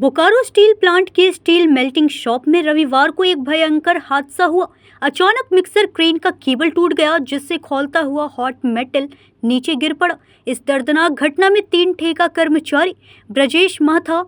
Bokaro steel plant के steel melting shop में रविवार को एक भयंकर हादसा हुआ। अचानक मिक्सर क्रेन का केबल टूट गया, जिससे खौलता हुआ हॉट मेटल नीचे गिर पड़ा। इस दर्दनाक घटना में 3 ठेका कर्मचारी ब्रजेश महथा,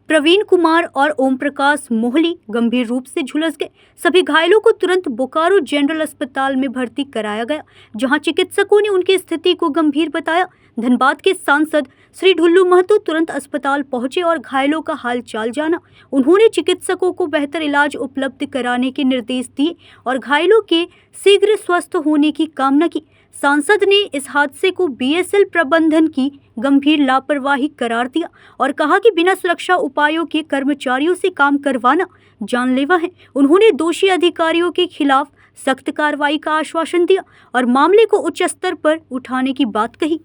प्रवीण कुमार और ओम प्रकाश मोहली गंभीर रूप से झुलस गए। सभी घायलों को तुरंत बोकारो जनरल अस्पताल में भर्ती कराया गया, जहां चिकित्सकों ने उनकी स्थिति को गंभीर बताया। धनबाद के सांसद श्री ढुल्लू महतो तुरंत अस्पताल पहुंचे और घायलों का हाल चाल जाना। उन्होंने चिकित्सकों को बेहतर इलाज उपलब्ध कराने के निर्देश दिए और घायलों के शीघ्र स्वस्थ होने की कामना की। सांसद ने इस हादसे को बीएसएल प्रबंधन की गंभीर लापरवाही करार दिया और कहा कि बिना सुरक्षा उपायों के कर्मचारियों से काम करवाना जानलेवा है। उन्होंने दोषी अधिकारियों के खिलाफ सख्त कार्रवाई का आश्वासन दिया और मामले को उच्च स्तर पर उठाने की बात कही।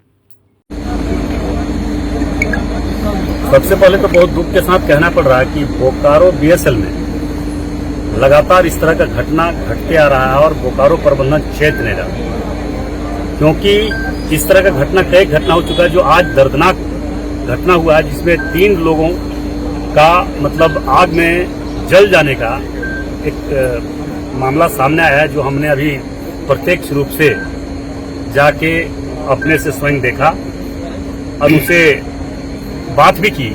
सबसे पहले तो बहुत दुख के साथ कहना पड़ रहा है कि बोकारो बीएसएल में लगातार इस तरह का घटना घटते आ रहा है और बोकारो प्रबंधन चेत नहीं रहा, क्योंकि इस तरह का घटना कई घटना हो चुका है। जो आज दर्दनाक घटना हुआ है, जिसमें 3 लोगों का मतलब आग में जल जाने का एक मामला सामने आया है, जो हमने अभी प्रत्यक्ष रूप से जाके अपने से स्वयं देखा और उनसे बात भी की।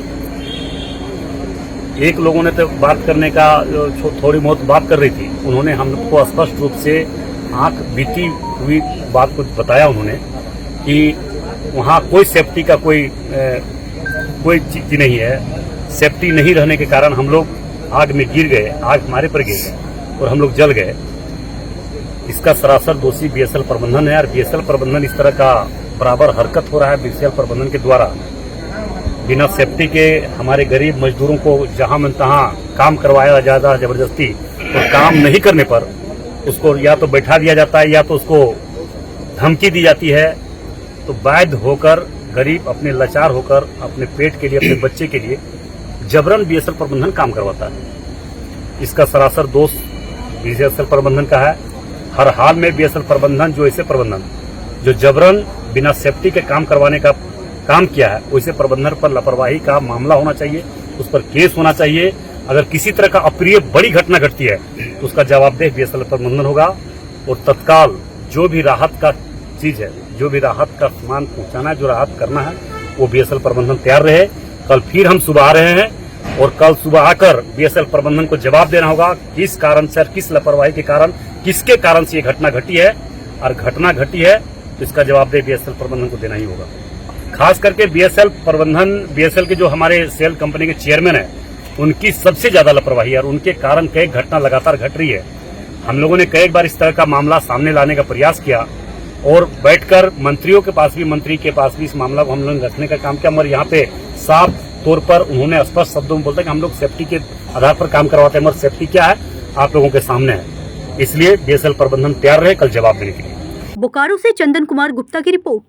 एक लोगों ने तो बात करने का थोड़ी बहुत बात कर रही थी, उन्होंने हमको स्पष्ट रूप से आंख बीती हुई बात को बताया उन्होंने कि वहाँ कोई सेफ्टी का कोई चीज नहीं है। सेफ्टी नहीं रहने के कारण हम लोग आग में गिर गए, आग हमारे पर गिर गए और हम लोग जल गए। इसका सरासर दोषी बीएसएल प्रबंधन है और बीएसएल प्रबंधन इस तरह का बराबर हरकत हो रहा है। बीएसएल प्रबंधन के द्वारा बिना सेफ्टी के हमारे गरीब मजदूरों को जहां मन तहां काम करवाया जाता है जबरदस्ती, और काम नहीं करने पर उसको या तो बैठा दिया जाता है या तो उसको धमकी दी जाती है। तो बाध्य होकर गरीब अपने लाचार होकर अपने पेट के लिए, अपने बच्चे के लिए जबरन बीएसएल प्रबंधन काम करवाता है। इसका सरासर दोष बीएसएल प्रबंधन का है। हर हाल में बीएसएल प्रबंधन जो ऐसे प्रबंधन जो जबरन बिना सेफ्टी के काम करवाने का काम किया है, वैसे प्रबंधन पर लापरवाही का मामला होना चाहिए, उस पर केस होना चाहिए। अगर किसी तरह का अप्रिय बड़ी घटना घटती है तो उसका जवाबदेह बीएसएल प्रबंधन होगा और तत्काल जो भी राहत का चीज है, जो भी राहत का सामान पहुंचाना है, जो राहत करना है, वो बीएसएल प्रबंधन तैयार रहे। कल फिर हम सुबह आ रहे हैं और कल सुबह आकर बीएसएल प्रबंधन को जवाब देना होगा किस कारण से, किस लापरवाही के कारण, किसके कारण से ये घटना घटी है। और घटना घटी है तो इसका जवाबदेह बीएसएल प्रबंधन को देना ही होगा। खास करके बीएसएल प्रबंधन, बीएसएल के जो हमारे सेल कंपनी के चेयरमैन है, उनकी सबसे ज्यादा लापरवाही है और उनके कारण कई घटना लगातार घट रही है। हम लोगों ने कई बार इस तरह का मामला सामने लाने का प्रयास किया और बैठकर मंत्रियों के पास भी, मंत्री के पास भी इस मामला को हम लोगों ने रखने का काम किया, मगर यहाँ पे साफ तौर पर उन्होंने स्पष्ट शब्दों में बोलता कि हम लोग सेफ्टी के आधार पर काम करवाते हैं, मगर सेफ्टी क्या है आप लोगों के सामने है। इसलिए बीएसएल प्रबंधन तैयार रहे कल जवाब देने के लिए। बोकारो से चंदन कुमार गुप्ता की रिपोर्ट।